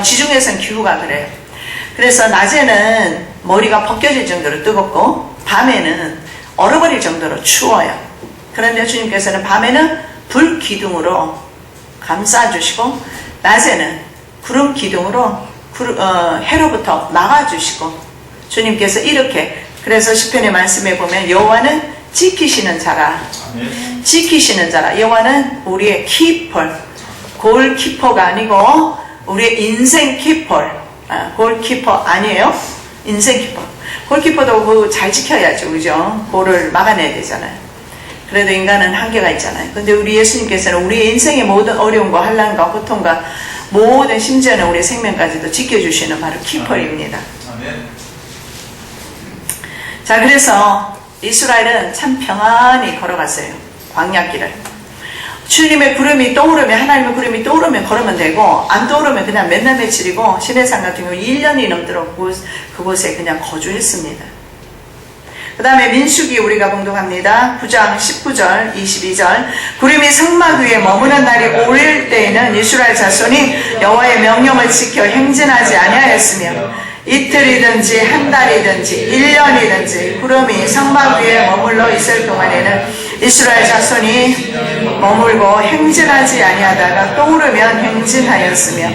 A: 지중해선 기후가 그래요. 그래서 낮에는 머리가 벗겨질 정도로 뜨겁고 밤에는 얼어버릴 정도로 추워요. 그런데 주님께서는 밤에는 불 기둥으로 감싸주시고 낮에는 구름 기둥으로 해로부터 막아주시고, 주님께서 이렇게, 그래서 시편의 말씀에 보면 여호와는 지키시는 자라. 지키시는 자라. 여호와는 우리의 키퍼, 골키퍼가 아니고 우리의 인생 키퍼. 골키퍼 아니에요? 인생 키퍼. 골키퍼도 그거 잘 지켜야죠. 그죠? 골을 막아내야 되잖아요. 그래도 인간은 한계가 있잖아요. 근데 우리 예수님께서는 우리 인생의 모든 어려움과 환난과 고통과 모든, 심지어는 우리 생명까지도 지켜주시는 바로 키퍼입니다. 자, 그래서 이스라엘은 참 평안히 걸어갔어요. 광야길을. 주님의 구름이 떠오르면, 하나님의 구름이 떠오르면 걸으면 되고, 안 떠오르면 그냥 맨날 며칠이고, 시내산 같은 경우 1년이 넘도록 그곳에 그냥 거주했습니다. 그 다음에 민수기 우리가 봉독합니다. 9장 19절 22절 구름이 성막 위에 머무는 날이 올 때에는 이스라엘 자손이 여호와의 명령을 지켜 행진하지 아니하였으며 이틀이든지 한 달이든지 1년이든지 구름이 성막 위에 머물러 있을 동안에는 이스라엘 자손이 머물고 행진하지 아니하다가 떠오르면 행진하였으며,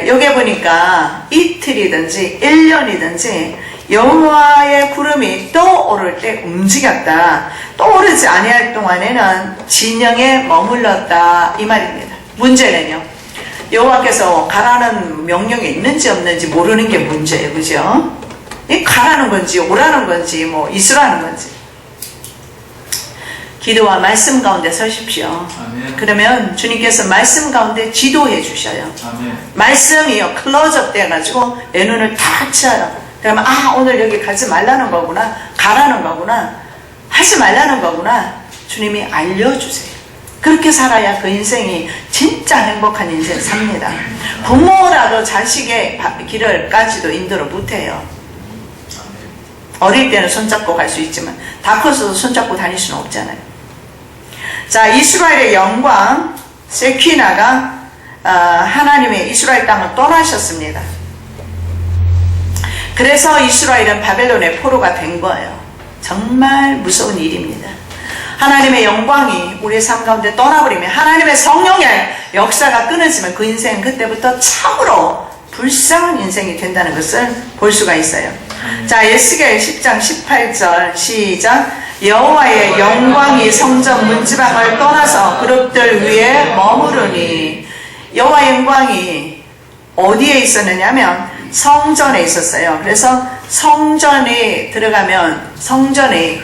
A: 여기 보니까 이틀이든지 1년이든지 여호와의 구름이 떠오를 때 움직였다. 떠오르지 아니할 동안에는 진영에 머물렀다, 이 말입니다. 문제는요, 여호와께서 가라는 명령이 있는지 없는지 모르는 게 문제예요. 그죠? 이 가라는 건지 오라는 건지 뭐 있으라는 건지. 기도와 말씀 가운데 서십시오. 아멘. 그러면 주님께서 말씀 가운데 지도해 주셔요. 아멘. 말씀이요 클로즈업 돼가지고 내 눈을 다 치아요. 그러면 오늘 여기 가지 말라는 거구나, 가라는 거구나, 하지 말라는 거구나, 주님이 알려주세요. 그렇게 살아야 그 인생이 진짜 행복한 인생 삽니다. 부모라도 자식의 길을까지도 인도를 못해요. 어릴 때는 손잡고 갈 수 있지만 다 커서도 손잡고 다닐 수는 없잖아요. 자, 이스라엘의 영광 세키나가 하나님의 이스라엘 땅을 떠나셨습니다. 그래서 이스라엘은 바벨론의 포로가 된 거예요. 정말 무서운 일입니다. 하나님의 영광이 우리의 삶 가운데 떠나버리면, 하나님의 성령의 역사가 끊어지면 그 인생은 그때부터 참으로 불쌍한 인생이 된다는 것을 볼 수가 있어요. 자, 에스겔 10장 18절 시작. 여호와의 영광이 성전 문지방을 떠나서 그룹들 위에 머무르니. 여호와의 영광이 어디에 있었느냐면 성전에 있었어요. 그래서 성전에 들어가면 성전에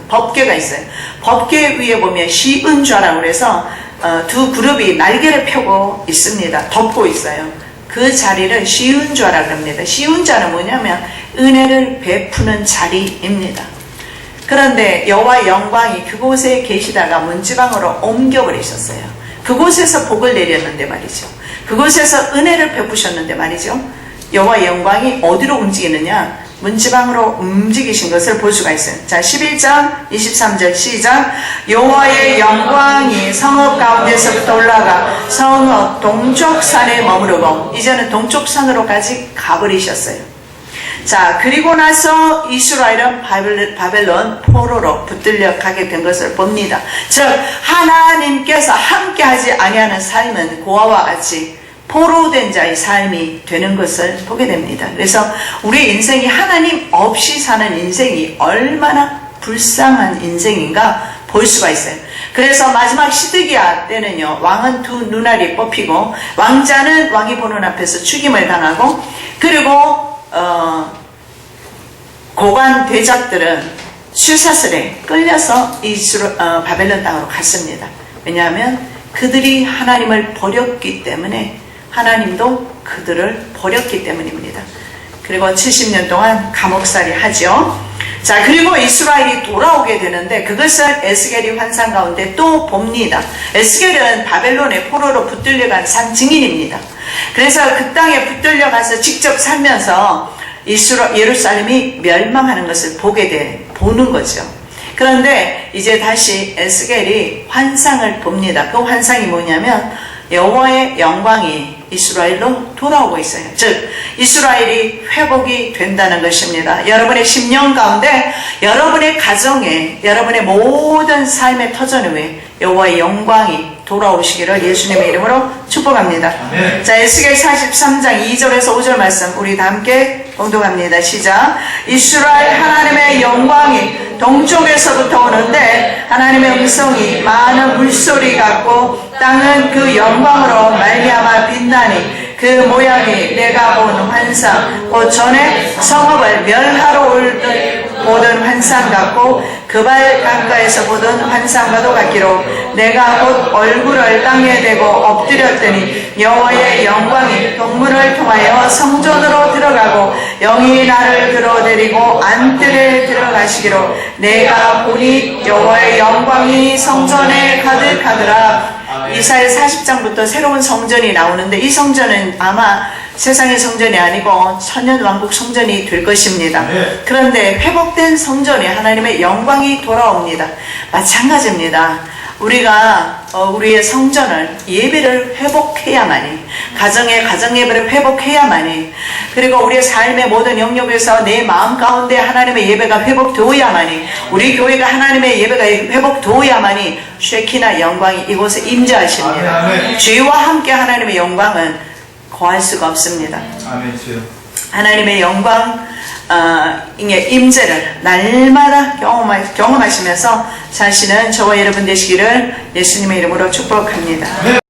A: 법궤가 있어요. 법궤 위에 보면 시은좌라고 그래서 두 그룹이 날개를 펴고 있습니다. 덮고 있어요. 그 자리를 시은좌라고 합니다. 시은좌는 뭐냐면 은혜를 베푸는 자리입니다. 그런데 여호와의 영광이 그곳에 계시다가 문지방으로 옮겨버리셨어요. 그곳에서 복을 내렸는데 말이죠. 그곳에서 은혜를 베푸셨는데 말이죠. 여호와의 영광이 어디로 움직이느냐? 문지방으로 움직이신 것을 볼 수가 있어요. 자, 11장 23절 시작. 여호와의 영광이 성읍 가운데서부터 올라가 성읍 동쪽 산에 머무르고, 이제는 동쪽 산으로까지 가버리셨어요. 자, 그리고 나서 이스라엘은 바벨론 포로로 붙들려 가게 된 것을 봅니다. 즉 하나님께서 함께하지 아니하는 삶은 고아와 같이 포로된 자의 삶이 되는 것을 보게 됩니다. 그래서 우리 인생이 하나님 없이 사는 인생이 얼마나 불쌍한 인생인가 볼 수가 있어요. 그래서 마지막 시드기야 때는요, 왕은 두 눈알이 뽑히고 왕자는 왕이 보는 앞에서 죽임을 당하고, 그리고 고관 대작들은 슈사슬에 끌려서 바벨론 땅으로 갔습니다. 왜냐하면 그들이 하나님을 버렸기 때문에, 하나님도 그들을 버렸기 때문입니다. 그리고 70년 동안 감옥살이 하죠. 자, 그리고 이스라엘이 돌아오게 되는데 그것을 에스겔이 환상 가운데 또 봅니다. 에스겔은 바벨론의 포로로 붙들려간 산 증인입니다. 그래서 그 땅에 붙들려가서 직접 살면서 예루살렘이 멸망하는 것을 보는 거죠. 그런데 이제 다시 에스겔이 환상을 봅니다. 그 환상이 뭐냐면 여호와의 영광이 이스라엘로 돌아오고 있어요. 즉 이스라엘이 회복이 된다는 것입니다. 여러분의 심령 가운데, 여러분의 가정에, 여러분의 모든 삶의 터전 위에 여호와의 영광이 돌아오시기를 예수님의 이름으로 축복합니다. 아멘. 자, 에스겔 43장 2절에서 5절 말씀 우리 다 함께 봉독합니다. 시작. 이스라엘 하나님의 영광이 동쪽에서부터 오는데 하나님의 음성이 많은 물소리 같고 땅은 그 영광으로 말미암아 빛나니 그 모양이 내가 본 환상 곧 전에 성읍을 멸하러 올 때 모든 환상 같고 그 발 강가에서 보던 환상과도 같기로 내가 곧 얼굴을 땅에 대고 엎드렸더니 여호와의 영광이 동문을 통하여 성전으로 들어가고 영이 나를 들어데리고 안뜰에 들어가시기로 내가 보니 여호와의 영광이 성전에 가득하더라. 이사야 40장부터 새로운 성전이 나오는데 이 성전은 아마 세상의 성전이 아니고 천년왕국 성전이 될 것입니다. 그런데 회복된 성전에 하나님의 영광이 돌아옵니다. 마찬가지입니다. 우리가 우리의 성전을 예배를 회복해야만이, 가정 예배를 회복해야만이, 그리고 우리의 삶의 모든 영역에서 내 마음 가운데 하나님의 예배가 회복되어야만이, 우리 교회가 하나님의 예배가 회복되어야만이 쉐키나 영광이 이곳에 임재하십니다. 주와 함께 하나님의 영광은 거할 수가 없습니다. 하나님의 영광 임재를 날마다 경험하시면서 사시는 저와 여러분 되시기를 예수님의 이름으로 축복합니다.